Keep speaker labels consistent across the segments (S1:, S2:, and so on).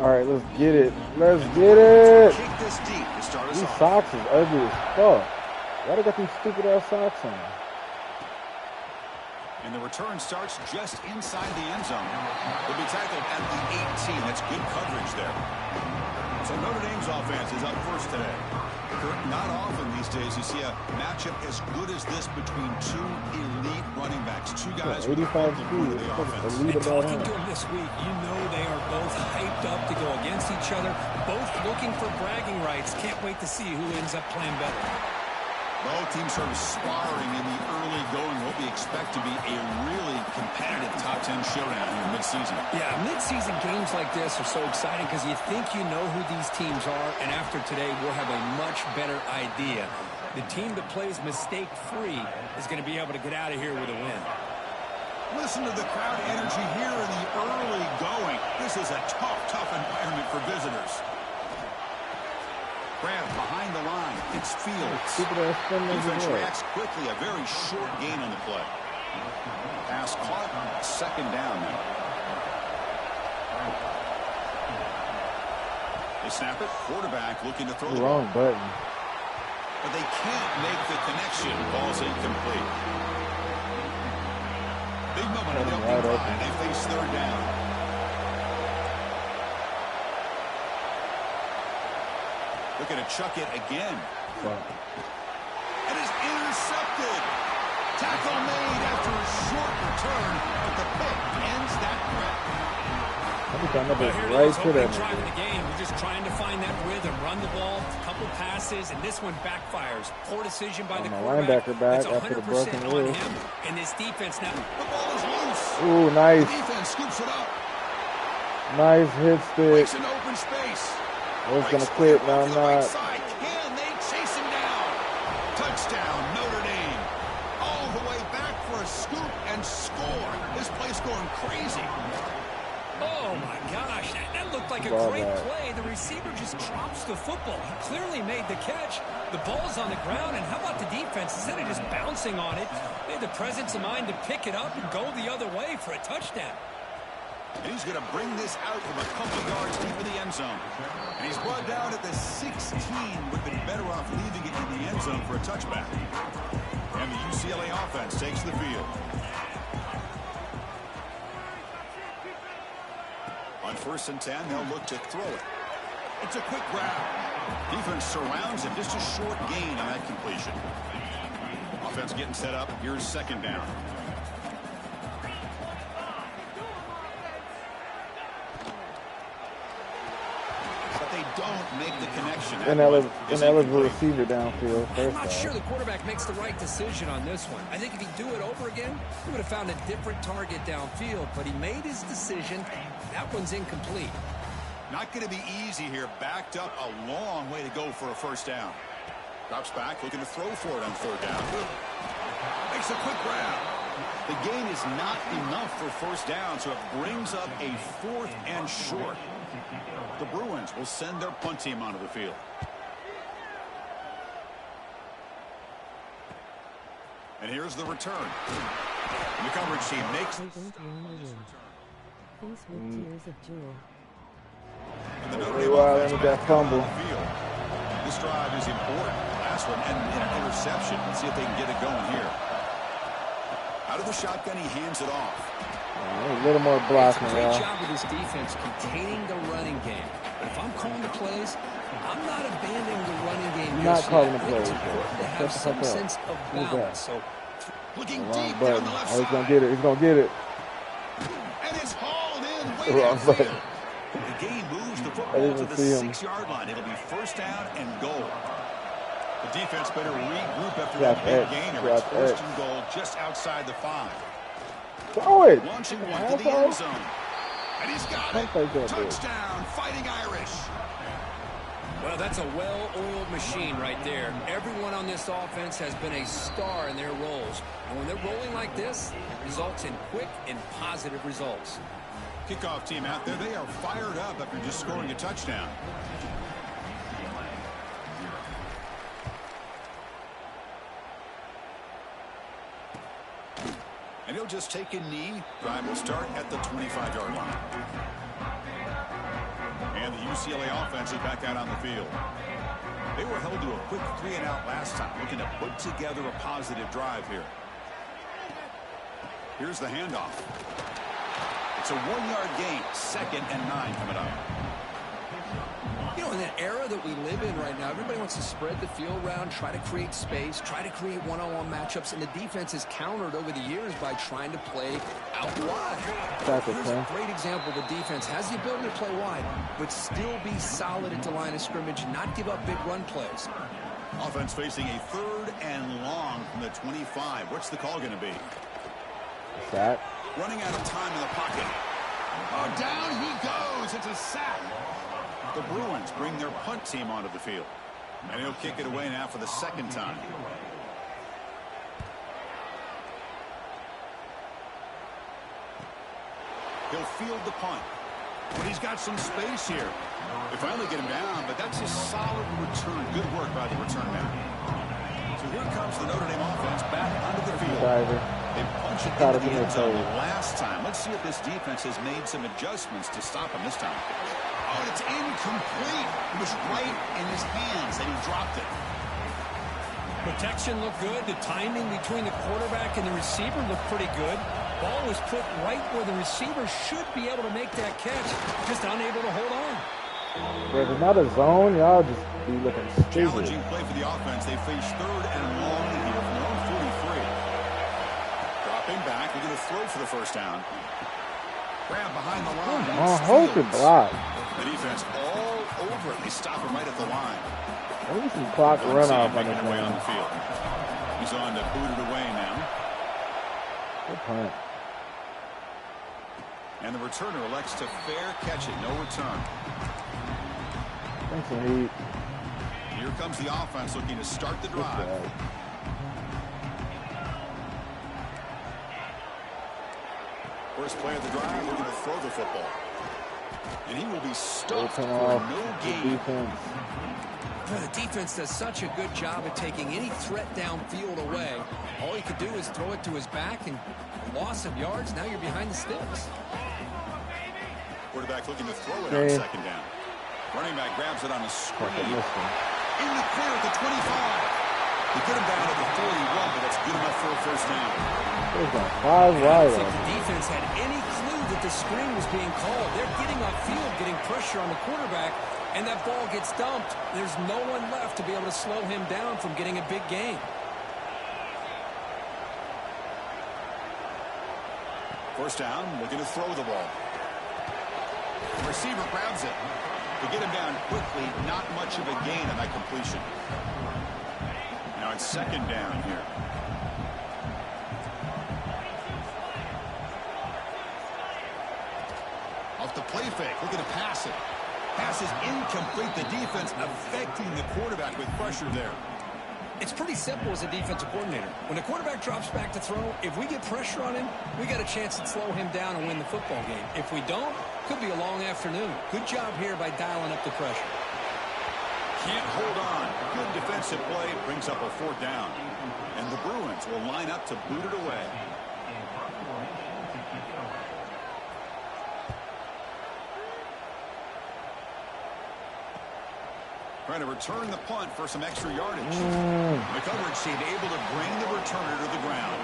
S1: All right, let's get it. Let's get it.
S2: Kick this deep to start us
S1: These
S2: off.
S1: socks is ugly as fuck. Why they got these stupid ass socks on?
S2: And the return starts just inside the end zone. They'll be tackled at the 18. That's good coverage there. So Notre Dame's offense is up first today. Kurt, not often these days you see a matchup as good as this between two elite running backs. Two guys with
S1: 85
S2: the
S1: speed.
S2: the offense.
S3: And talking to them this week, you know they are both hyped up to go against each other, both looking for bragging rights. Can't wait to see who ends up playing better.
S2: Both teams sort of sparring in the early going. What we expect to be a really competitive top 10 showdown here mid-season.
S3: Yeah, mid-season games like this are so exciting because you think you know who these teams are, and after today, we'll have a much better idea. The team that plays mistake-free is going to be able to get out of here with a win.
S2: Listen to the crowd energy here in the early going. This is a tough environment for visitors. Grab behind the line. It's Fields. Defense reacts quickly. A very short gain on the play. Pass caught. Second down now. They snap it. Quarterback looking to throw the
S1: wrong button.
S2: But they can't make the connection. Ball's incomplete. Big moment of the opening drive. They face third down. Looking to chuck it again. It is intercepted. Tackle made after a short return, but the pick ends that threat.
S3: Right to them. Driving the game. We're just trying to find that rhythm, run the ball, a couple passes, and this one backfires. Poor decision by the quarterback.
S1: Linebacker back
S3: It's
S1: after the
S3: 100%
S1: broken
S3: on
S1: rule.
S3: him, and this defense now.
S2: The ball is loose.
S1: Ooh, nice.
S2: The defense scoops it up.
S1: Nice hit stick.
S2: Breaks an open space.
S1: I was gonna quit, now I'm not.
S2: Can they chase him down? Touchdown, Notre Dame. All the way back for a scoop and score. This place going crazy.
S3: Oh, my gosh. That looked like a great play. The receiver just drops the football. He clearly made the catch. The ball's on the ground, and how about the defense? Instead of just bouncing on it, they had the presence of mind to pick it up and go the other way for a touchdown.
S2: And he's going to bring this out from a couple yards deep in the end zone. And he's brought down at the 16. Would have been better off leaving it in the end zone for a touchback. And the UCLA offense takes the field. On 1st and 10, they'll look to throw it. It's a quick grab. Defense surrounds him. Just a short gain on that completion. Offense getting set up. Here's second down. Don't make the connection.
S1: Ineligible receiver downfield.
S3: I'm not sure the quarterback makes the right decision on this one. I think if he'd do it over again, he would have found a different target downfield, but he made his decision. That one's incomplete.
S2: Not going to be easy here. Backed up a long way to go for a first down. Drops back, looking to throw for it on third down. Makes a quick grab. The gain is not enough for first down, so it brings up a 4th and short. The Bruins will send their punt team onto the field. And here's the return. And the coverage team makes and the Notre Dame offense back on the field. This drive is important. Last one and an interception. Let's see if they can get it going here. Out of the shotgun, he hands it off.
S1: A little more blocking.
S3: Great job with this defense containing the running game. But if I'm calling the plays, I'm not abandoning the running game.
S1: You're not calling the plays.
S3: It's important to have some sense of balance. So,
S2: looking
S1: wrong
S2: deep
S1: button.
S2: down the left
S1: Oh, he's
S2: side.
S1: gonna get it. He's gonna get it.
S2: And it's hauled in.
S1: Wrong button.
S2: The game moves the football to the 6-yard line. It'll be first down and goal. The defense better regroup after that big gainer. It's first and goal just outside the 5.
S1: Throw it.
S2: Launching one to the end zone. And he's got it. Touchdown, Fighting Irish.
S3: Well, that's a well-oiled machine right there. Everyone on this offense has been a star in their roles. And when they're rolling like this, it results in quick and positive results.
S2: Kickoff team out there, they are fired up after just scoring a touchdown. And he'll just take a knee. Drive will start at the 25-yard line. And the UCLA offense is back out on the field. They were held to a quick 3-and-out last time, looking to put together a positive drive here. Here's the handoff. It's a 1-yard gain, 2nd and 9 coming up.
S3: You know, in that era that we live in right now, everybody wants to spread the field around, try to create space, try to create one-on-one matchups, and the defense has countered over the years by trying to play out wide. Here's a great example. The defense has the ability to play wide, but still be solid at the line of scrimmage, not give up big run plays.
S2: Offense facing a 3rd and long from the 25. What's the call going to be?
S1: Sack.
S2: Running out of time in the pocket. Oh, down he goes. It's a sack. The Bruins bring their punt team onto the field. And he'll kick it away now for the 2nd time. He'll field the punt. But he's got some space here. They finally get him down, but that's a solid return. Good work by the return man. So here comes the Notre Dame offense back onto the field. They punched it into the end zone last time. Let's see if this defense has made some adjustments to stop him this time. Oh, and it's incomplete. It was right in his hands, and he dropped it.
S3: Protection looked good. The timing between the quarterback and the receiver looked pretty good. Ball was put right where the receiver should be able to make that catch, just unable to hold on.
S1: If it's not a zone, y'all just be looking stupid.
S2: Challenging play for the offense. They face 3rd and long here from their own 43. Dropping back. They're going to throw for the 1st down. Grab behind the line.
S1: Oh, hold your block.
S2: The defense all over it. They stop him right at the line.
S1: Maybe some clock runoff on
S2: the way on
S1: the
S2: the field. He's on to boot it away now.
S1: Good punt.
S2: And the returner elects to fair catch it. No return.
S1: Thanks, Heat.
S2: Here comes the offense looking to start the drive. First play of the drive, we're going to throw the football. And he will be stuffed for no gain.
S3: The defense does such a good job of taking any threat downfield away. All he could do is throw it to his back, and a loss of yards, now you're behind the sticks.
S2: Quarterback looking to throw it on 2nd down. Running back grabs it on a screen. In the clear at the 25. They get him down to the 41, but that's good enough for a 1st down.
S3: I don't think the defense had any clue that the screen was being called. They're getting off field, getting pressure on the quarterback, and that ball gets dumped. There's no one left to be able to slow him down from getting a big gain.
S2: 1st down, looking to throw the ball. The receiver grabs it. To get him down quickly, not much of a gain on that completion. Now it's 2nd down here. Off the play fake, looking to pass it. Pass is incomplete. The defense affecting the quarterback with pressure there.
S3: It's pretty simple as a defensive coordinator. When the quarterback drops back to throw, if we get pressure on him, we got a chance to slow him down and win the football game. If we don't, could be a long afternoon. Good job here by dialing up the pressure.
S2: Can't hold on. Good defensive play brings up a 4th down. And the Bruins will line up to boot it away. Trying to return the punt for some extra yardage. The coverage team able to bring the returner to the ground.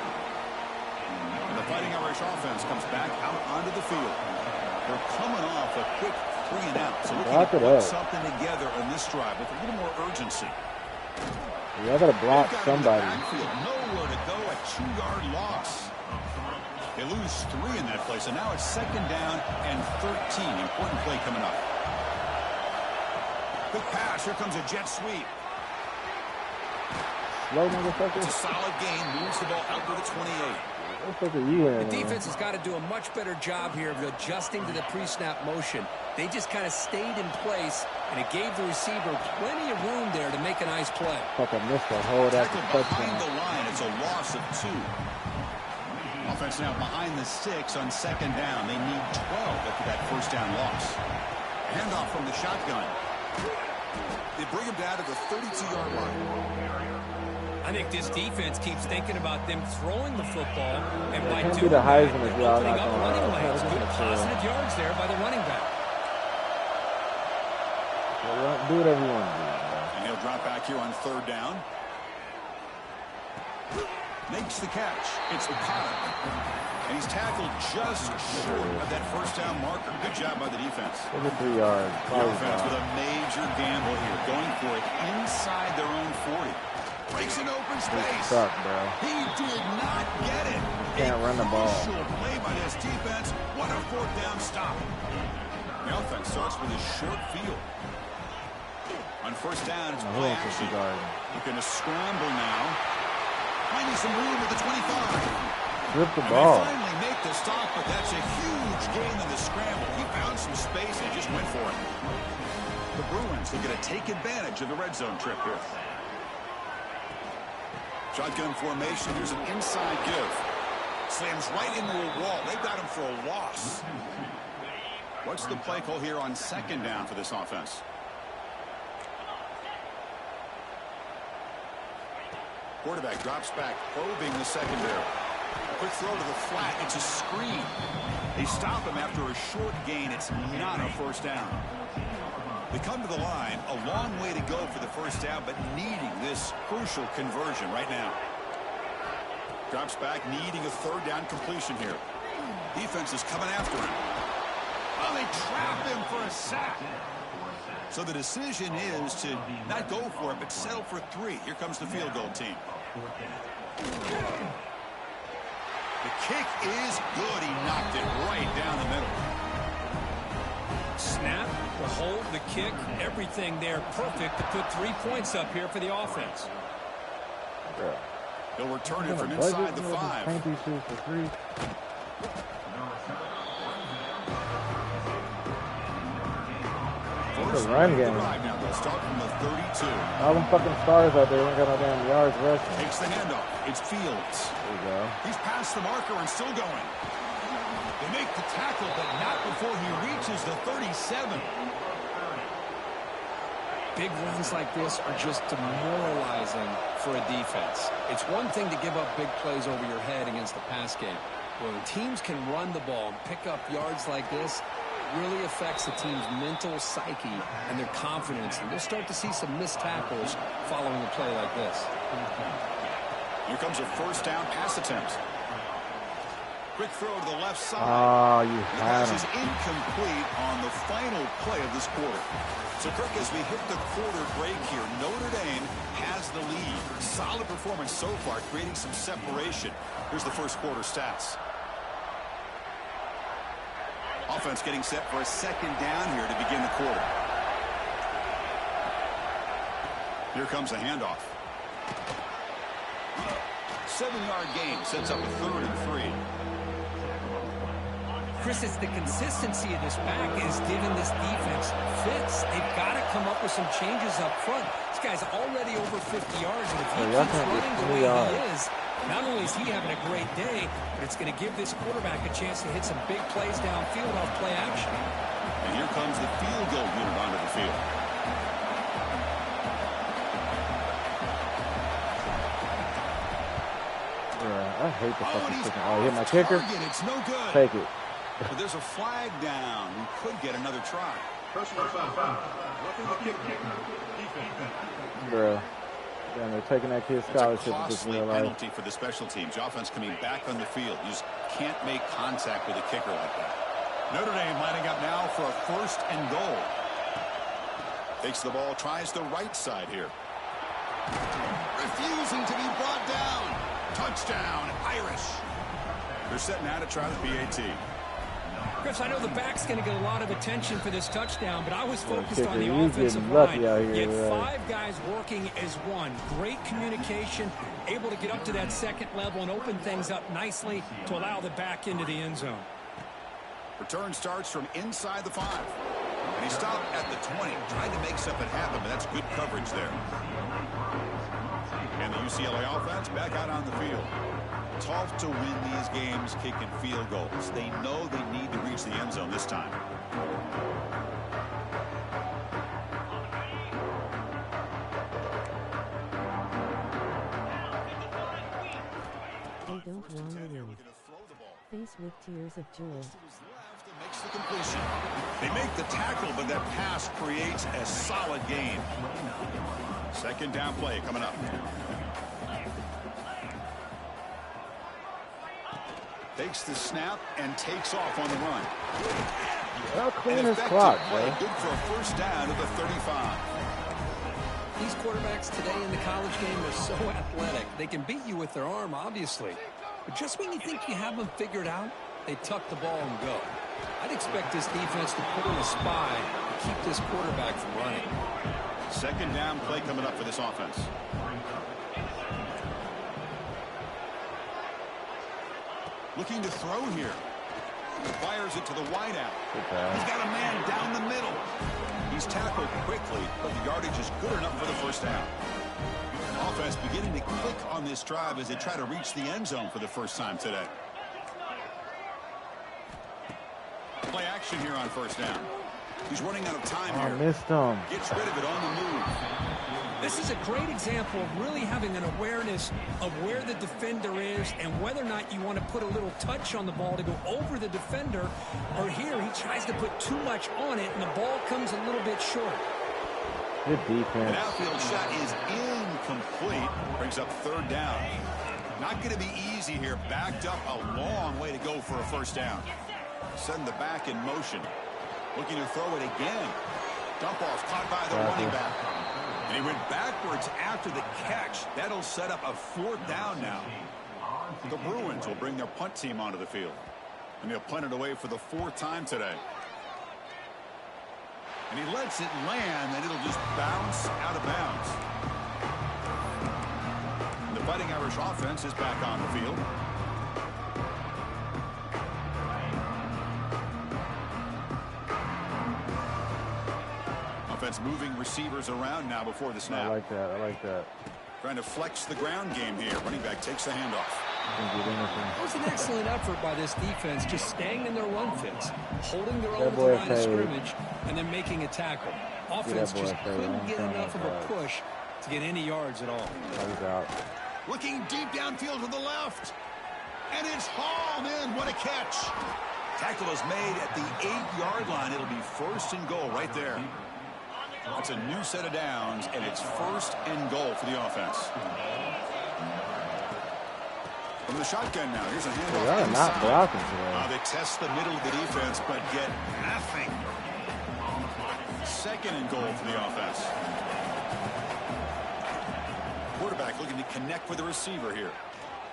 S2: And the Fighting Irish offense comes back out onto the field. They're coming off a quick 3-and-out. So looking to put something together on this drive with a little more urgency.
S1: Yeah, I got to block somebody.
S2: Nowhere to go, a 2-yard loss. They lose 3 in that play, so now it's 2nd down and 13. Important play coming up. Quick pass. Here comes a jet sweep.
S1: Slow motherfucker.
S2: It's a solid gain. Moves the ball out to the 28.
S3: The defense has got to do a much better job here of adjusting to the pre-snap motion. They just kind of stayed in place, and it gave the receiver plenty of room there to make a nice play.
S1: Fucking missed that hold after
S2: behind the line. It's a loss of 2. Offense now behind the 6 on 2nd down. They need 12 after that 1st down loss. Handoff from the shotgun. They bring him down to the 32-yard line.
S3: I think this defense keeps thinking about them throwing the football, and by
S1: doing
S3: that,
S1: they're
S3: opening up running lanes. Good positive yards there by the running back.
S1: Do whatever you want to do.
S2: And he'll drop back here on third down. Makes the catch. It's Okada. And he's tackled just short of that first down marker. Good job by the defense.
S1: 3 yards.
S2: The offense with a major gamble here, going for it inside their own 40. Breaks an open space.
S1: Suck, bro.
S2: He did not get it.
S1: Can't run the ball.
S2: Crucial play by this defense. What a fourth down stop. The offense starts with a short field. On first down, it's play action. Looking to scramble now. Finding some room at the 25.
S1: Rip the ball.
S2: They finally make the stop, but that's a huge gain in the scramble. He found some space and just went for it. The Bruins looking to take advantage of the red zone trip here. Shotgun formation. Here's an inside give. Slams right into a wall. They've got him for a loss. What's the play call here on second down for this offense? Quarterback drops back, probing the secondary. Quick throw to the flat. It's a screen. They stop him after a short gain. It's not a first down. They come to the line. A long way to go for the first down, but needing this crucial conversion right now. Drops back, needing a third down completion here. Defense is coming after him. Oh, they trap him for a sack. So the decision is to not go for it, but settle for 3. Here comes the field goal team. The kick is good. He knocked it right down the middle.
S3: Snap, the hold, the kick, everything there perfect to put 3 points up here for the offense.
S1: Yeah.
S2: He'll return it from inside the 5.
S1: Paint these shoes for 3. It's a run game.
S2: Now they'll start from the 32.
S1: All them fucking stars out there ain't got no damn yards rushing.
S2: Takes the handoff. It's Fields.
S1: There you go.
S2: He's past the marker and still going. They make the tackle, but not before he reaches the 37.
S3: Big runs like this are just demoralizing for a defense. It's one thing to give up big plays over your head against the pass game. When teams can run the ball and pick up yards like this, really affects the team's mental psyche and their confidence. And we'll start to see some missed tackles following a play like this.
S2: Here comes a first down pass attempt. Quick throw to the left side.
S1: Oh, you had
S2: him. This is
S1: him.
S2: incomplete on the final play of this quarter. So, Kirk, as we hit the quarter break here, Notre Dame has the lead. Solid performance so far, creating some separation. Here's the first quarter stats. Offense getting set for a second down here to begin the quarter. Here comes a handoff. 7-yard gain sets up a 3rd and 3.
S3: Chris, it's the consistency of this back is giving this defense fits. They've got to come up with some changes up front. This guy's already over 50 yards, and if he keeps running the way he is, not only is he having a great day, but it's going to give this quarterback a chance to hit some big plays downfield off play action.
S2: And here comes the field goal unit onto the field.
S1: I hate the fucking kicker. Oh, hit my kicker.
S2: It's no good.
S1: Take it.
S2: But there's a flag down. We could get another try.
S1: Bro. Damn, they're taking that kid's scholarship.
S2: It's a costly penalty for the special teams. Offense coming back on the field. You just can't make contact with a kicker like that. Notre Dame lining up now for a 1st and goal. Takes the ball, tries the right side here. Refusing to be brought down. Touchdown, Irish. They're setting out to try the PAT.
S3: Chris, I know the back's going to get a lot of attention for this touchdown, but I was focused on the
S1: He's
S3: offensive line.
S1: Yet
S3: 5 guys working as one. Great communication, able to get up to that second level and open things up nicely to allow the back into the end zone.
S2: Return starts from inside the 5. And he stopped at the 20. Tried to make something happen, but that's good coverage there. And the UCLA offense back out on the field. Tough to win these games kicking field goals. They know they need to reach the end zone this time.
S4: They don't want to leave. Face with tears of joy.
S2: the completion. They make the tackle, but that pass creates a solid gain. Second down play coming up. Takes the snap and takes off on the run.
S1: How clean his clock, bro.
S2: Good for a first down at the 35.
S3: These quarterbacks today in the college game are so athletic. They can beat you with their arm, obviously. But just when you think you have them figured out, they tuck the ball and go. I'd expect this defense to put in a spy to keep this quarterback from running.
S2: Second down play coming up for this offense. Looking to throw here. Fires it to the wideout. He's got a man down the middle. He's tackled quickly, but the yardage is good enough for the first down. Offense beginning to click on this drive as they try to reach the end zone for the first time today. Play action here on first down. He's running out of time here.
S1: I missed him.
S2: Gets rid of it on the move.
S3: This is a great example of really having an awareness of where the defender is and whether or not you want to put a little touch on the ball to go over the defender, or here he tries to put too much on it and the ball comes a little bit short.
S1: Good defense.
S2: An outfield shot is incomplete. Brings up third down. Not going to be easy here. Backed up a long way to go for a first down. Setting the back in motion. Looking to throw it again. Dump off caught by the running back. And he went backwards after the catch. That'll set up a fourth down now. The Bruins will bring their punt team onto the field. And they'll punt it away for the fourth time today. And he lets it land, and it'll just bounce out of bounds. And the Fighting Irish offense is back on the field. Offense moving receivers around now before the snap.
S1: I like that. I like that.
S2: Trying to flex the ground game here. Running back takes the handoff.
S3: It was an excellent effort by this defense, just staying in their run fits, holding their own at the line of scrimmage, and then making a tackle. Offense just couldn't get enough of a push to get any yards at all.
S1: He's out.
S2: Looking deep downfield to the left. And it's hauled in. What a catch. Tackle is made at the 8-yard line. It'll be first and goal right there. That's a new set of downs, and it's first and goal for the offense. From the shotgun now, here's a handoff.
S1: They are not blocking today.
S2: They test the middle of the defense, but get nothing. Second and goal for the offense. Quarterback looking to connect with the receiver here.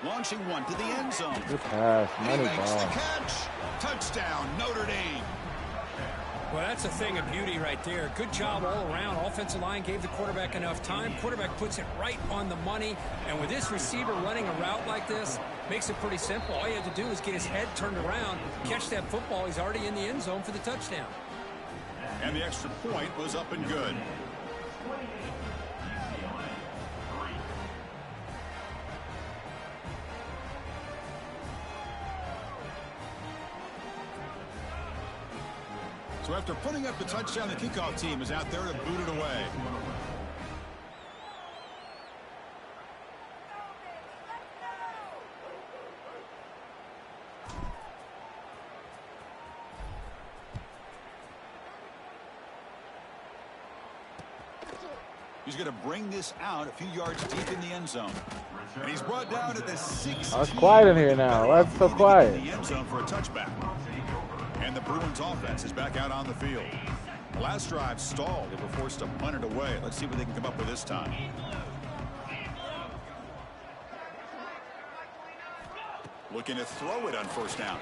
S2: Launching one to the end zone.
S1: Good pass.
S2: He makes the catch. Touchdown, Notre Dame.
S3: Well, that's a thing of beauty right there. Good job all around. Offensive line gave the quarterback enough time. Quarterback puts it right on the money. And with this receiver running a route like this, makes it pretty simple. All you have to do is get his head turned around, catch that football. He's already in the end zone for the touchdown.
S2: And the extra point was up and good. So after putting up the touchdown, the kickoff team is out there to boot it away. He's going to bring this out a few yards deep in the end zone. And he's brought down at the 16.
S1: Oh, it's quiet in here now. Why it's so quiet?
S2: In the end zone for a touchback. And the Bruins offense is back out on the field. The last drive stalled. They were forced to punt it away. Let's see what they can come up with this time. Looking to throw it on first down.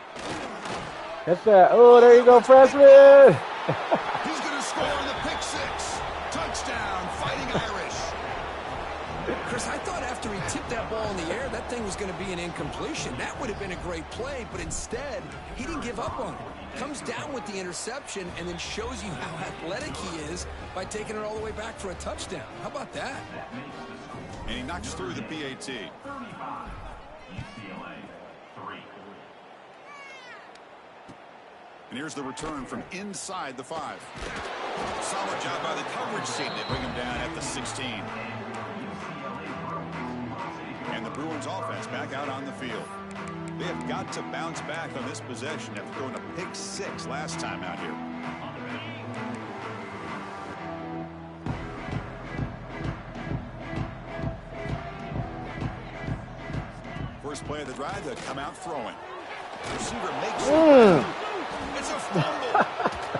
S1: That's that. Oh, there you go, freshman.
S2: He's going to score on the pick six. Touchdown, Fighting Irish.
S3: Chris, I thought after he tipped that ball in the air, that thing was going to be an incompletion. That would have been a great play, but instead, he didn't give up on it. Comes down with the interception and then shows you how athletic he is by taking it all the way back for a touchdown. How about that?
S2: And he knocks through the PAT. And here's the return from inside the 5. Solid job by the coverage team. They bring him down at the 16. And the Bruins offense back out on the field. They have got to bounce back on this possession after throwing a pick 6 last time out here. First play of the drive, they come out throwing. Receiver makes it. It's a fumble.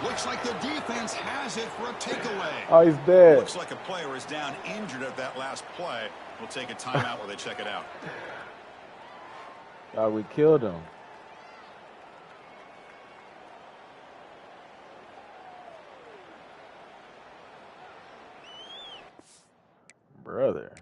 S2: Looks like the defense has it for a takeaway.
S1: Oh, he's dead.
S2: Looks like a player is down injured at that last play. We'll take a timeout while they check it out.
S1: Oh, we killed him. Brother.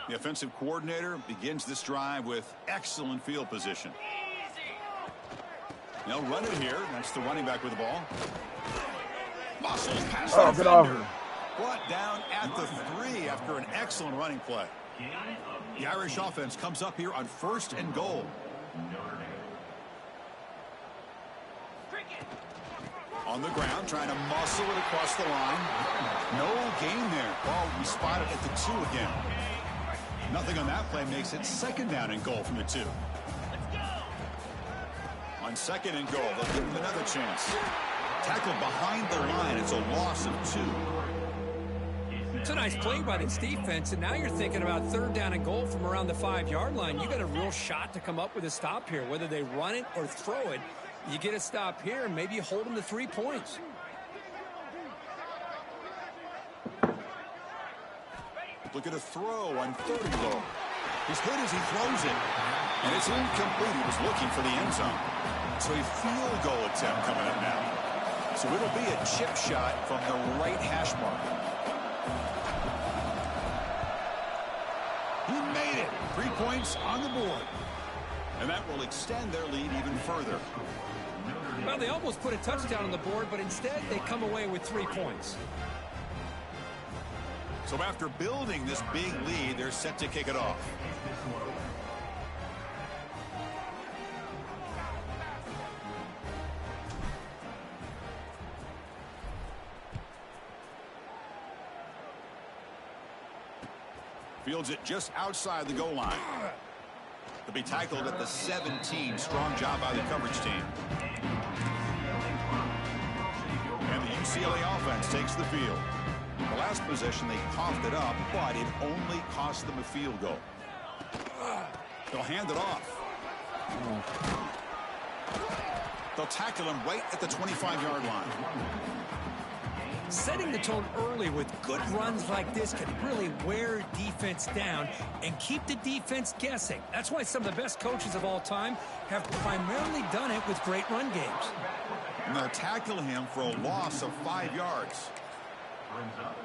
S2: The offensive coordinator begins this drive with excellent field position. They'll run it here. That's the running back with the ball. Muscles past the defender. Brought down at the 3 after an excellent running play. The Irish offense comes up here on 1st and goal. On the ground, trying to muscle it across the line. No gain there. Ball will be spotted at the 2 again. Nothing on that play makes it 2nd down and goal from the 2. On 2nd and goal, they'll give him another chance. Tackled behind the line. It's a loss of 2.
S3: It's a nice play by this defense, and now you're thinking about 3rd down and goal from around the 5-yard line. You got a real shot to come up with a stop here. Whether they run it or throw it, you get a stop here, and maybe you hold them to 3 points.
S2: Look at a throw on 30 low. He's hit as he throws it, and it's incomplete. He was looking for the end zone. So a field goal attempt coming up now. So it'll be a chip shot from the right hash mark. He made it. 3 points on the board. And that will extend their lead even further.
S3: Well, they almost put a touchdown on the board, but instead they come away with 3 points.
S2: So after building this big lead, they're set to kick it off. Fields it just outside the goal line. They'll be tackled at the 17. Strong job by the coverage team. And the UCLA offense takes the field. The last possession, they coughed it up, but it only cost them a field goal. They'll hand it off. They'll tackle him right at the 25-yard line.
S3: Setting the tone early with good runs like this can really wear defense down and keep the defense guessing. That's why some of the best coaches of all time have primarily done it with great run games.
S2: And they'll tackle him for a loss of 5 yards.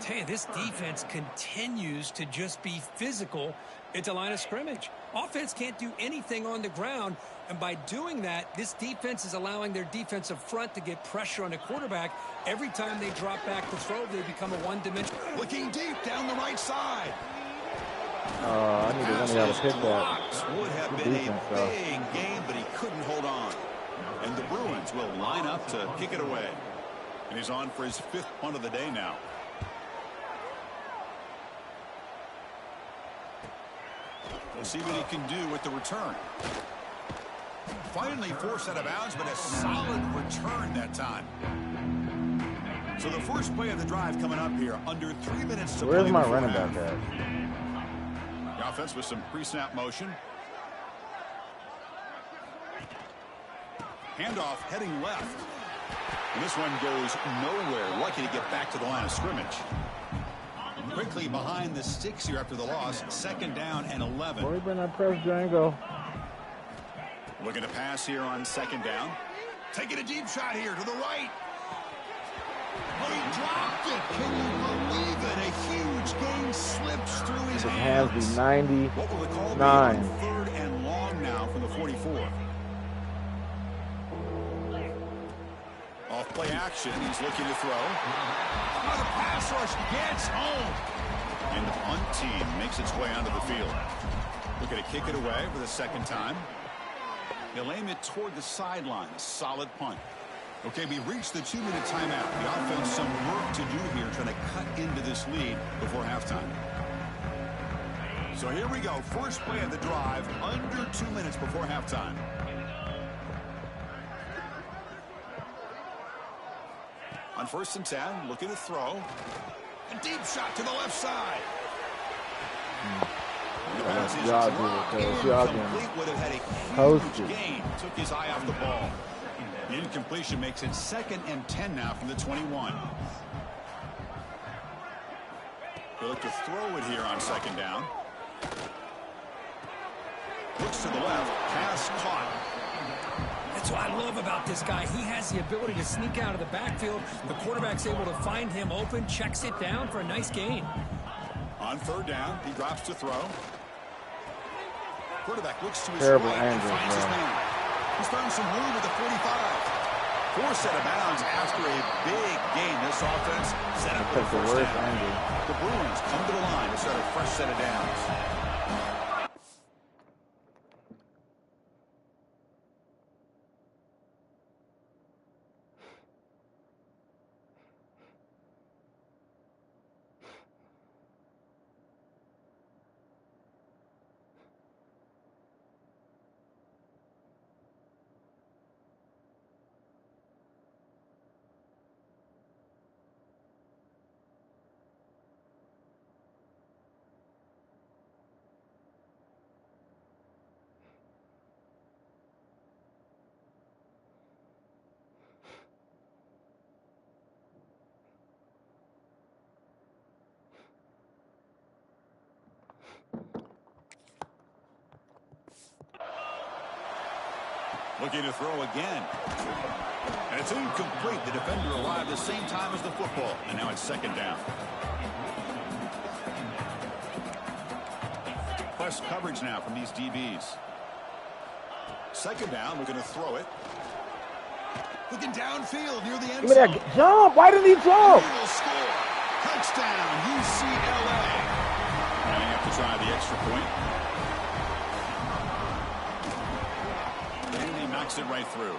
S3: Tell you, this defense continues to just be physical at the line of scrimmage. Offense can't do anything on the ground, and by doing that, this defense is allowing their defensive front to get pressure on the quarterback. Every time they drop back to throw, they become a one-dimensional.
S2: Looking deep down the right side.
S1: I need to learn how to pick that.
S2: Would have been a big game, but he couldn't hold on. And the Bruins will line up to kick it away. And he's on for his 5th punt of the day now. We'll see what he can do with the return. Finally forced out of bounds, but a solid return that time. So the first play of the drive coming up here, under 3 minutes to play.
S1: Where's my running back at?
S2: The offense with some pre-snap motion. Handoff heading left. And this one goes nowhere. Lucky to get back to the line of scrimmage. Quickly behind the sticks here after the loss. 2nd down and 11.
S1: Boy, been that press, Django.
S2: Looking to pass here on 2nd down. Taking a deep shot here to the right. Oh, he dropped it. Can you believe it? A huge gain slips through his hands.
S1: It has the 99.
S2: What will the call be on 3rd and long now from the 44? off play action. He's looking to throw. Oh, the pass rush gets home. And the punt team makes its way onto the field. Looking to kick it away for the second time. He'll aim it toward the sideline. A solid punt. Okay, we reached the 2-minute timeout. The offense some work to do here, trying to cut into this lead before halftime. So here we go. First play of the drive, under 2 minutes before halftime. On 1st and 10, looking to throw. A deep shot to the left side. The pass is dropped. Incomplete. Would have had a huge gain. Took his eye off the ball. The incompletion makes it 2nd and 10 now from the 21. He'll look to throw it here on 2nd down. Looks to the left. Pass caught.
S3: That's what I love about this guy. He has the ability to sneak out of the backfield. The quarterback's able to find him open, checks it down for a nice gain.
S2: On 3rd down, he drops to throw. Quarterback looks to his
S1: terrible
S2: right and finds his man. He's found some room at the 45. 4 set of bounds after a big gain. This offense set up for the first down. The Bruins come to the line to start a fresh set of downs. Looking to throw again. And it's incomplete. The defender arrived the same time as the football. And now it's 2nd down. Plus coverage now from these DBs. 2nd down. Looking to throw it. Looking downfield near the end zone.
S1: Jump! Why didn't he jump?
S2: Score. Touchdown, UCLA. Now you have to try the extra point. Knocks it right through.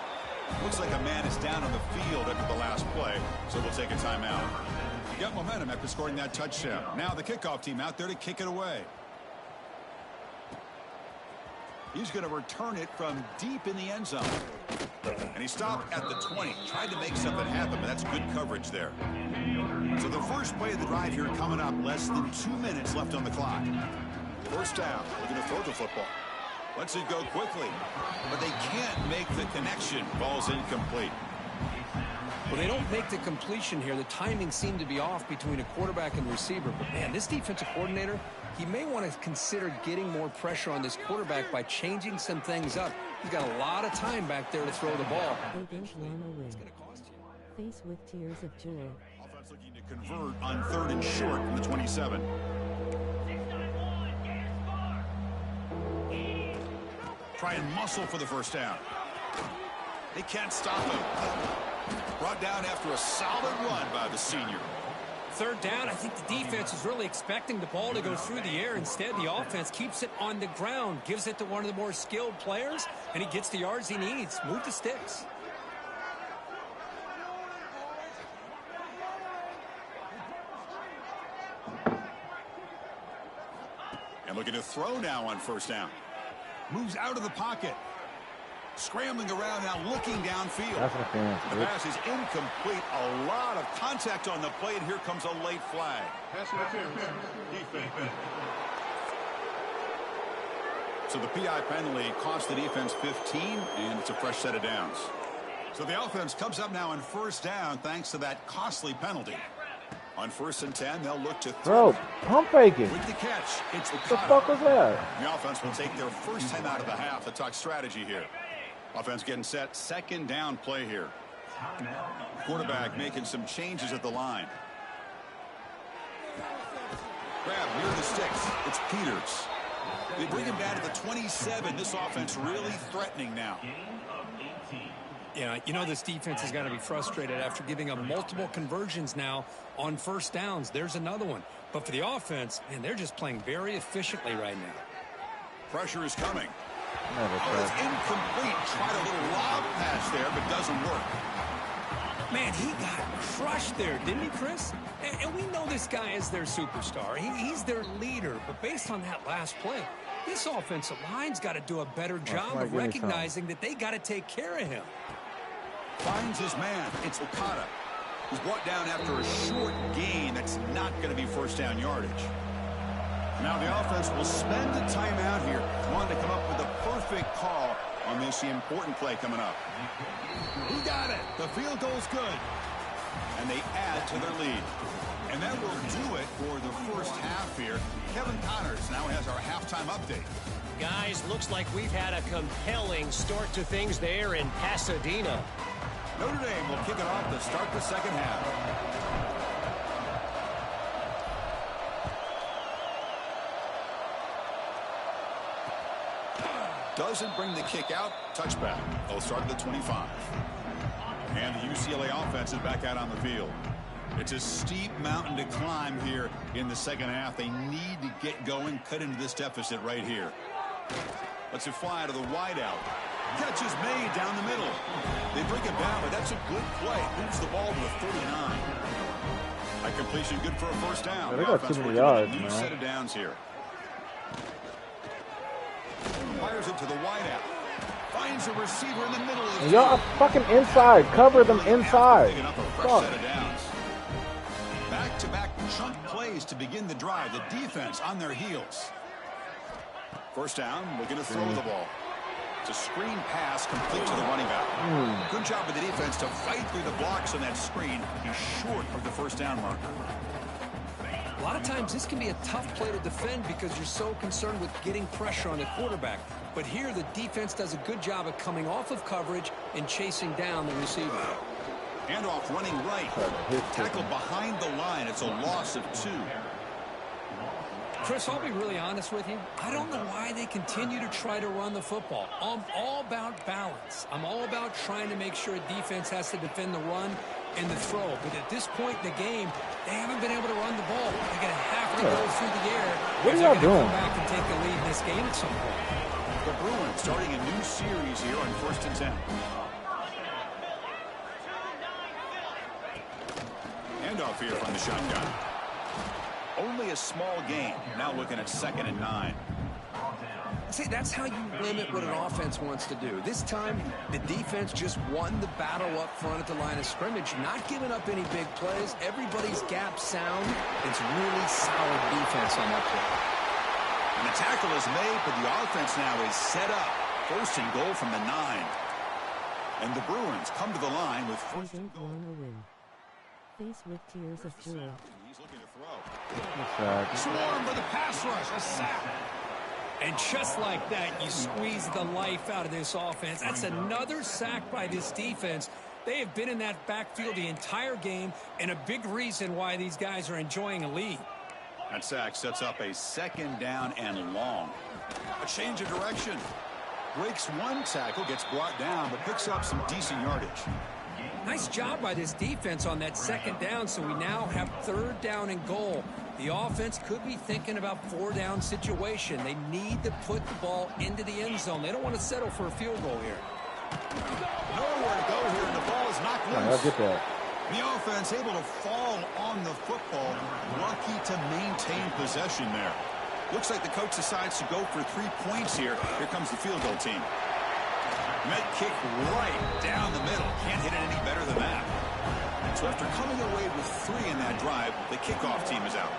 S2: Looks like a man is down on the field after the last play, so we'll take a timeout. He got momentum after scoring that touchdown. Now the kickoff team out there to kick it away. He's going to return it from deep in the end zone. And he stopped at the 20. Tried to make something happen, but that's good coverage there. So the first play of the drive here coming up. Less than 2 minutes left on the clock. 1st down. We're going to throw the football. Lets it go quickly, but they can't make the connection. Ball's incomplete.
S3: Well, they don't make the completion here. The timing seemed to be off between a quarterback and receiver. But, man, this defensive coordinator, he may want to consider getting more pressure on this quarterback by changing some things up. He's got a lot of time back there to throw the ball.
S4: Eventually, it's going to cost you. Face with tears of joy.
S2: Offense looking to convert on 3rd and short from the 27. Try and muscle for the 1st down. They can't stop him. Brought down after a solid run by the senior.
S3: 3rd down, I think the defense is really expecting the ball to go through the air. Instead, the offense keeps it on the ground, gives it to one of the more skilled players, and he gets the yards he needs. Move the sticks.
S2: And looking to throw now on 1st down. Moves out of the pocket. Scrambling around now, looking downfield. The pass is incomplete. A lot of contact on the play, and here comes a late flag. So the PI penalty cost the defense 15, and it's a fresh set of downs. So the offense comes up now on 1st down thanks to that costly penalty. On 1st and 10, they'll look to throw.
S1: Bro, pump faking.
S2: With the catch, it's the
S1: fuck was that?
S2: The offense will take their first time out of the half to talk strategy here. Offense getting set. 2nd down play here. Quarterback making some changes at the line. Grab near the sticks. It's Peters. They bring him down to the 27. This offense really threatening now.
S3: Yeah, you know this defense has got to be frustrated after giving up multiple conversions now on first downs. There's another one. But for the offense, man, they're just playing very efficiently right now.
S2: Pressure is coming. Oh, it's incomplete. Tried a little lob pass there, but doesn't work.
S3: Man, he got crushed there, didn't he, Chris? And we know this guy is their superstar. He's their leader. But based on that last play, this offensive line's got to do a better job of recognizing that they got to take care of him.
S2: Finds his man. It's Okada. He's brought down after a short gain that's not going to be first down yardage. Now the offense will spend a timeout here, wanting to come up with a perfect call on this important play coming up. He got it. The field goal's good. And they add to their lead. And that will do it for the first half here. Kevin Connors now has our halftime update.
S5: Guys, looks like we've had a compelling start to things there in Pasadena.
S2: Notre Dame will kick it off to start the second half. Doesn't bring the kick out. Touchback. They'll start at the 25. And the UCLA offense is back out on the field. It's a steep mountain to climb here in the second half. They need to get going, cut into this deficit right here. Let's it fly to the wideout. Catch is made down the middle. They bring it down, but that's a good play. Moves the ball to the 39. A completion good for a first down.
S1: Yeah, they got too many yards,
S2: man. New set of downs here. Fires it to the wideout. Finds a receiver in the middle of the
S1: y'all fucking inside. Cover them inside.
S2: Back-to-back chunk plays to begin the drive. The defense on their heels. First down, looking to throw the ball. It's a screen pass complete to the running back. Good job with the defense to fight through the blocks on that screen. He's short of the first down marker.
S3: A lot of times this can be a tough play to defend because you're so concerned with getting pressure on the quarterback. But here the defense does a good job of coming off of coverage and chasing down the receiver.
S2: Handoff running right. Tackled behind the line. It's a loss of 2.
S3: Chris, I'll be really honest with you. I don't know why they continue to try to run the football. I'm all about balance. I'm all about trying to make sure a defense has to defend the run and the throw. But at this point in the game, they haven't been able to run the ball. They're going to have to go through the air.
S1: What are y'all doing?
S3: Come back and take the lead in this game at some point.
S2: The Bruins starting a new series here on 1st and 10. Handoff here from the shotgun. Only a small gain. Now looking at 2nd and 9.
S3: See, that's how you limit what an offense wants to do. This time, the defense just won the battle up front at the line of scrimmage, not giving up any big plays. Everybody's gap sound. It's really solid defense on that play.
S2: And the tackle is made, but the offense now is set up. 1st and goal from the 9. And the Bruins come to the line with 1st and goal.
S4: Face with tears of joy.
S2: He's looking to throw.
S3: Swarm with a pass rush, a sack. And just like that, you squeeze the life out of this offense. That's another sack by this defense. They have been in that backfield the entire game, and a big reason why these guys are enjoying a lead.
S2: That sack sets up a 2nd down and long. A change of direction. Breaks one tackle, gets brought down, but picks up some decent yardage.
S3: Nice job by this defense on that 2nd down, so we now have 3rd down and goal. The offense could be thinking about 4-down situation. They need to put the ball into the end zone. They don't want to settle for a field goal here.
S2: Nowhere to go here, and the ball is knocked loose.
S1: I'll get that.
S2: The offense able to fall on the football. Lucky to maintain possession there. Looks like the coach decides to go for 3 points here. Here comes the field goal team. Met kick right down the middle. Can't hit it any better than that. So after coming away with 3 in that drive, the kickoff team is out.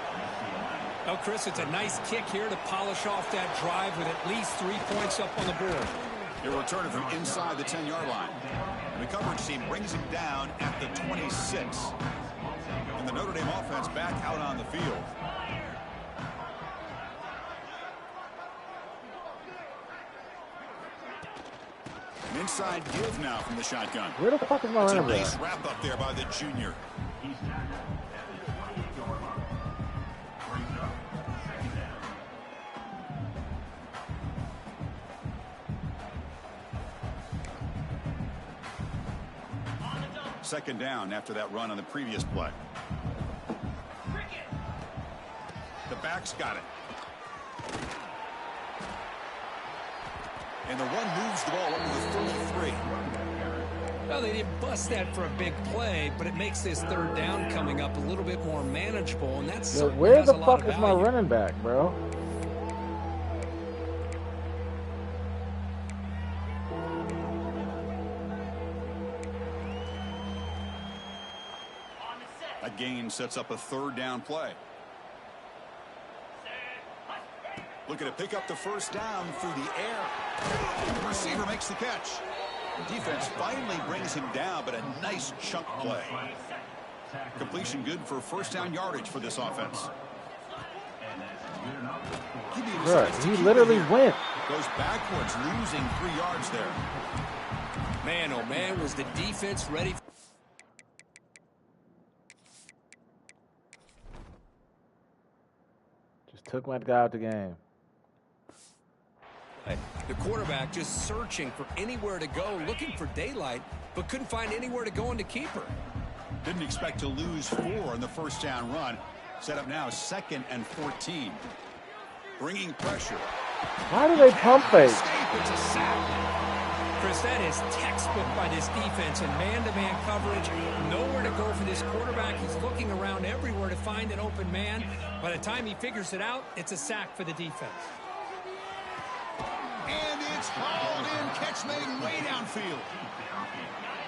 S3: Oh, Chris, it's a nice kick here to polish off that drive with at least 3 points up on the board.
S2: He'll return it from inside the 10-yard line. And the coverage team brings him down at the 26. And the Notre Dame offense back out on the field. An inside give now from the shotgun.
S1: Where the fuck is my running back?
S2: Nice wrap up there by the junior. Second down after that run on the previous play. The back's got it. And the run moves the ball over the 33.
S3: Well, they didn't bust that for a big play, but it makes this third down coming up a little bit more manageable, and that's
S1: Yo, where the fuck is my running back, bro?
S2: That gain sets up a third down play. Looking to pick up the first down through the air. The receiver makes the catch. Defense finally brings him down, but a nice chunk play. Completion good for first down yardage for this offense.
S1: He literally went.
S2: Goes backwards, losing 3 yards there.
S3: Man, oh man, was the defense ready?
S1: Just took my guy out the game.
S3: The quarterback just searching for anywhere to go, looking for daylight, but couldn't find anywhere to go into keeper.
S2: Didn't expect to lose 4 in the first down run. Set up now 2nd and 14. Bringing pressure.
S1: Why do they pump fake?
S2: It's a sack.
S3: Chris, that is textbook by this defense in man-to-man coverage. Nowhere to go for this quarterback. He's looking around everywhere to find an open man. By the time he figures it out, it's a sack for the defense.
S2: And it's hauled in. Catch made way downfield.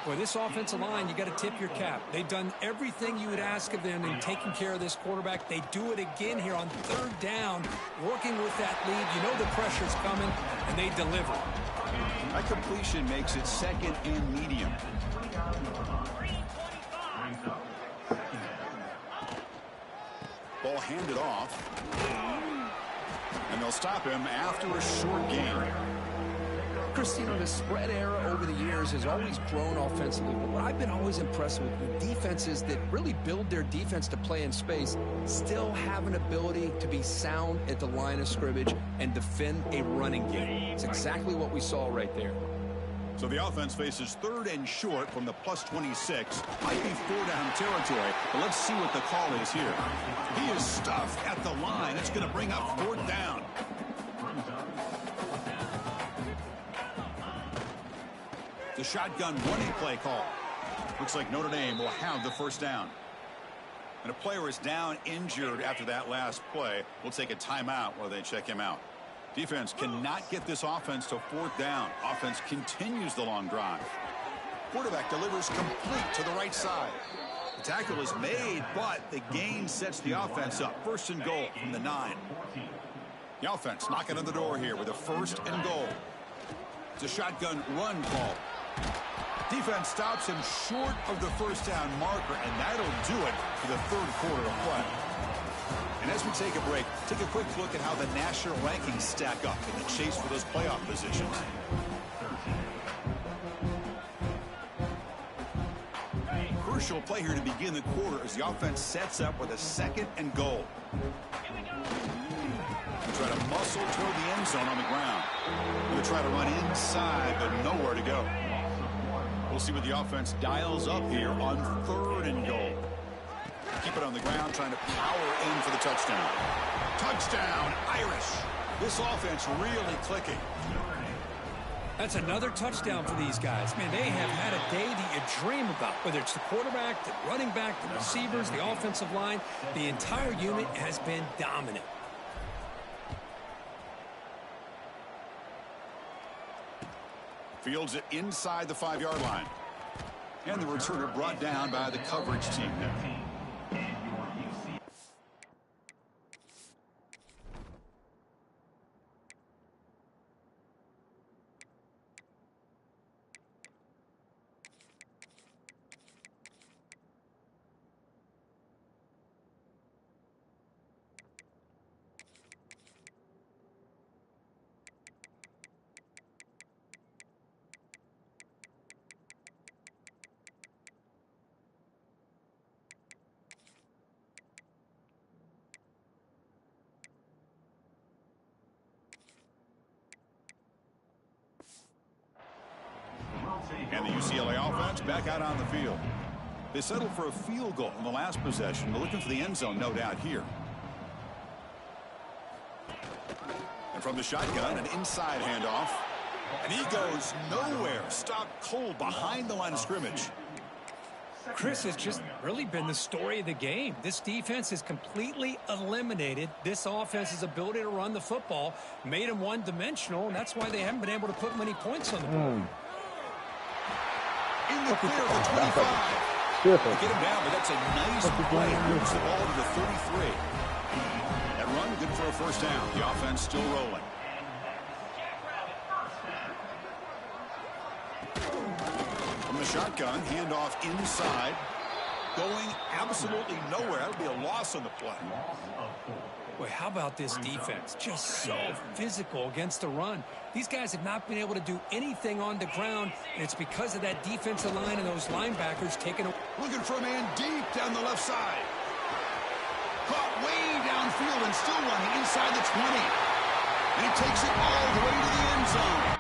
S3: Boy, this offensive line, you got to tip your cap. They've done everything you would ask of them in taking care of this quarterback. They do it again here on third down, working with that lead. You know the pressure's coming, and they deliver.
S2: That completion makes it 2nd and medium. Ball handed off. And they'll stop him after a short gain.
S3: Chris, you know, the spread era over the years has always grown offensively. But what I've been always impressed with defenses that really build their defense to play in space still have an ability to be sound at the line of scrimmage and defend a running game. It's exactly what we saw right there.
S2: So the offense faces 3rd and short from the +26. Might be 4-down territory, but let's see what the call is here. He is stuffed at the line. It's going to bring up 4th down. The shotgun running play call. Looks like Notre Dame will have the first down. And a player is down injured after that last play. We'll take a timeout while they check him out. Defense cannot get this offense to 4th down. Offense continues the long drive. Quarterback delivers complete to the right side. The tackle is made, but the gain sets the offense up. 1st and goal from the 9. The offense knocking on the door here with a 1st and goal. It's a shotgun run call. Defense stops him short of the first down marker, and that'll do it for the 3rd quarter of play. And as we take a break, take a quick look at how the national rankings stack up in the chase for those playoff positions. Crucial play here to begin the quarter as the offense sets up with a 2nd and goal. They try to muscle toward the end zone on the ground. They try to run inside, but nowhere to go. We'll see what the offense dials up here on 3rd and goal. Keep it on the ground, trying to power in for the touchdown. Touchdown, Irish. This offense really clicking.
S3: That's another touchdown for these guys. Man, they have had a day that you dream about. Whether it's the quarterback, the running back, the receivers, the offensive line, the entire unit has been dominant.
S2: Fields it inside the 5-yard line. And the returner brought down by the coverage team there. And the UCLA offense back out on the field. They settled for a field goal in the last possession. They're looking for the end zone, no doubt, here. And from the shotgun, an inside handoff. And he goes nowhere. Stopped cold behind the line of scrimmage.
S3: Chris, has just really been the story of the game. This defense has completely eliminated this offense's ability to run the football, made them one-dimensional, and that's why they haven't been able to put many points on the board.
S2: In the clear of the 25. They get him down, but that's a nice play. Moves the ball to the 33. That run, good for a first down. The offense still rolling. From the shotgun, handoff inside. Going absolutely nowhere. That would be a loss on the play.
S3: Boy, how about this defense? Just so physical against the run. These guys have not been able to do anything on the ground, and it's because of that defensive line and those linebackers taking a...
S2: Looking for a man deep down the left side. Caught way downfield and still running inside the 20. And he takes it all the way to the end zone.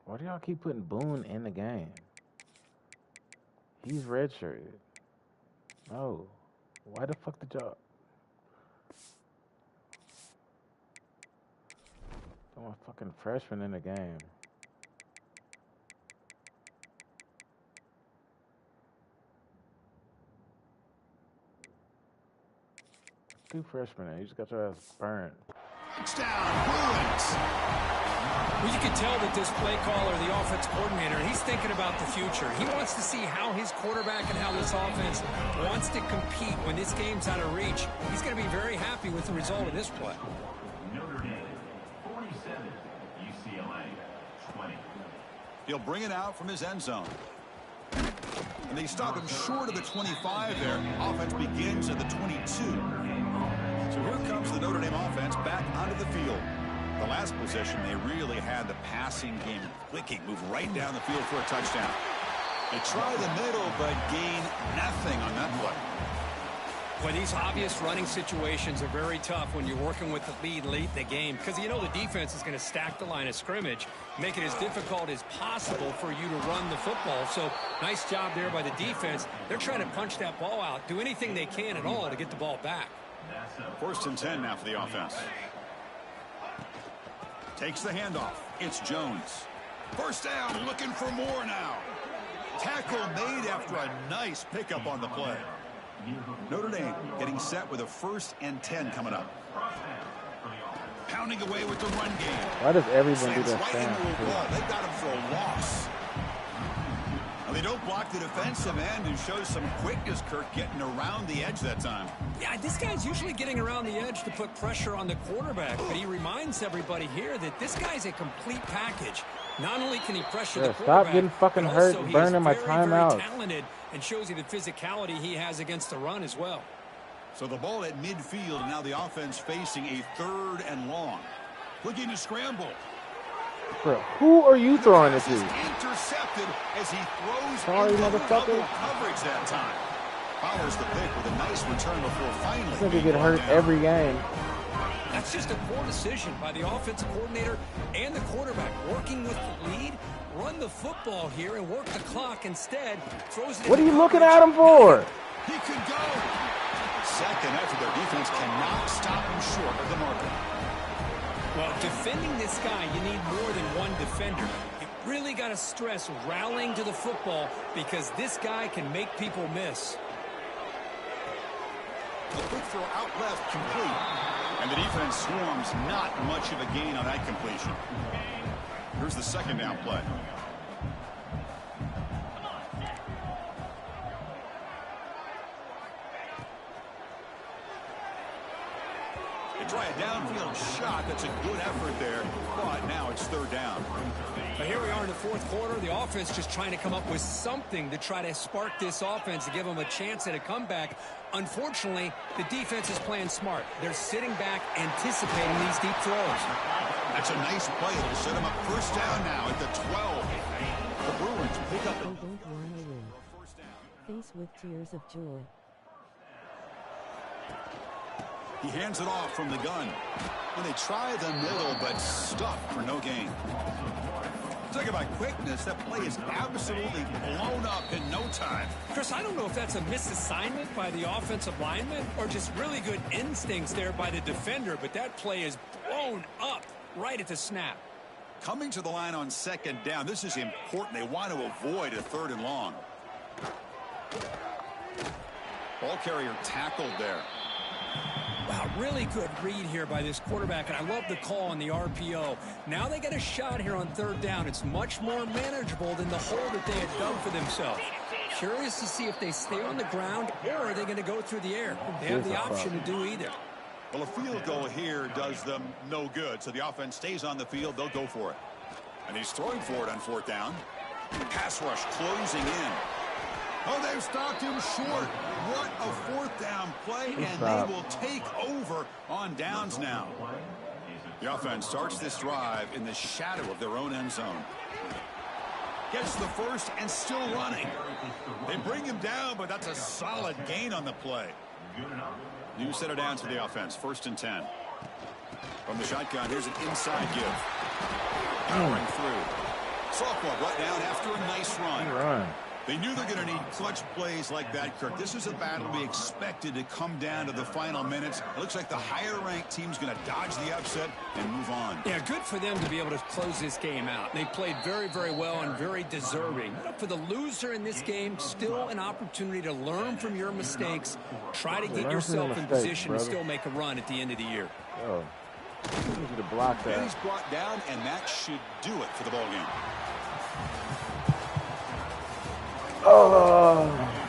S1: Why do y'all keep putting Boone in the game? He's redshirted. Oh, why the fuck did y'all? I'm a fucking freshman in the game. Two freshmen in. You just got your ass burned.
S2: Touchdown, Bruins.
S3: Well, you can tell that this play caller, the offense coordinator, he's thinking about the future. He wants to see how his quarterback and how this offense wants to compete when this game's out of reach. He's going to be very happy with the result of this play.
S6: Notre Dame, 47, UCLA, 20.
S2: He'll bring it out from his end zone. And they stop him short of the 25 there. Offense begins at the 22. So here comes the Notre Dame offense back onto the field. The last possession, they really had the passing game clicking, move right down the field for a touchdown. They try the middle, but gain nothing on that play.
S3: Well, these obvious running situations are very tough when you're working with the lead late in the game because you know the defense is going to stack the line of scrimmage, make it as difficult as possible for you to run the football. So nice job there by the defense. They're trying to punch that ball out, do anything they can at all to get the ball back.
S2: First and 10 now for the offense. Takes the handoff. It's Jones. First down, looking for more now. Tackle made after a nice pickup on the play. Notre Dame getting set with a first and 10 coming up. Pounding away with the run game.
S1: Why does everyone do that?
S2: Right into a wall. They got him for a loss. Now they don't block the defensive end and shows some quickness, Kirk, getting around the edge that time.
S3: Yeah, this guy's usually getting around the edge to put pressure on the quarterback, but he reminds everybody here that this guy's a complete package. Not only can he pressure the quarterback,
S1: stop getting fucking hurt, burning my timeout.
S3: Talented and shows you the physicality he has against the run as well.
S2: So the ball at midfield, and now the offense facing a third and long. Looking to scramble.
S1: Bro, who are you throwing it to?
S2: Intercepted as he throws
S1: Sorry, motherfucker.
S2: Coverage that time. Follows the pick with a nice return before finally.
S1: He's gonna get hurt every game.
S3: That's just a poor decision by the offensive coordinator and the quarterback. Working with the lead, run the football here and work the clock instead. Throws it.
S1: What are you looking at him for?
S2: He could go. Second after their defense cannot stop him short of the marker.
S3: Well, defending this guy, you need more than one defender. You really got to stress rallying to the football because this guy can make people miss.
S2: The quick throw out left complete. And the defense swarms, not much of a gain on that completion. Here's the second down play. They try a downfield shot. shot. That's a good effort there, but now it's third down.
S3: But here we are in the fourth quarter. The offense just trying to come up with something to try to spark this offense to give them a chance at a comeback. Unfortunately, the defense is playing smart. They're sitting back, anticipating these deep throws.
S2: That's a nice play. It'll set them up first down now at the 12. The Bruins pick up
S4: They
S2: the
S4: don't want to win.
S2: first down.
S4: Face with tears of joy.
S2: He hands it off from the gun. And they try the middle, but stuffed for no gain. Talk about quickness. That play is absolutely blown up in no time.
S3: Chris, I don't know if that's a misassignment by the offensive lineman or just really good instincts there by the defender, but that play is blown up right at the snap.
S2: Coming to the line on second down, this is important. They want to avoid a third and long. Ball carrier tackled there.
S3: Wow, really good read here by this quarterback, and I love the call on the RPO. Now they get a shot here on third down. It's much more manageable than the hole that they had dug for themselves. Curious to see if they stay on the ground or are they going to go through the air. They have the option to do either.
S2: Well, a field goal here does them no good, so the offense stays on the field. They'll go for it. And he's throwing for it on fourth down. Pass rush closing in. Oh, they've stopped him short. What a fourth down play, and they will take over on downs now. The offense starts this drive in the shadow of their own end zone. Gets the first and still running. They bring him down, but that's a solid gain on the play. New set of downs for the offense. First and 10. From the shotgun, here's an inside give. Powering through. Sophomore brought down after a nice run. They knew they're going to need clutch plays like that, Kirk. This is a battle we expected to come down to the final minutes. It looks like the higher-ranked team's going to dodge the upset and move on.
S3: Yeah, good for them to be able to close this game out. They played very, very well and very deserving. But for the loser in this game, still an opportunity to learn from your mistakes. Try to get yourself in position to still make a run at the end of the year.
S1: Oh, easy to block that.
S2: And he's brought down, and that should do it for the ballgame.
S1: Oh.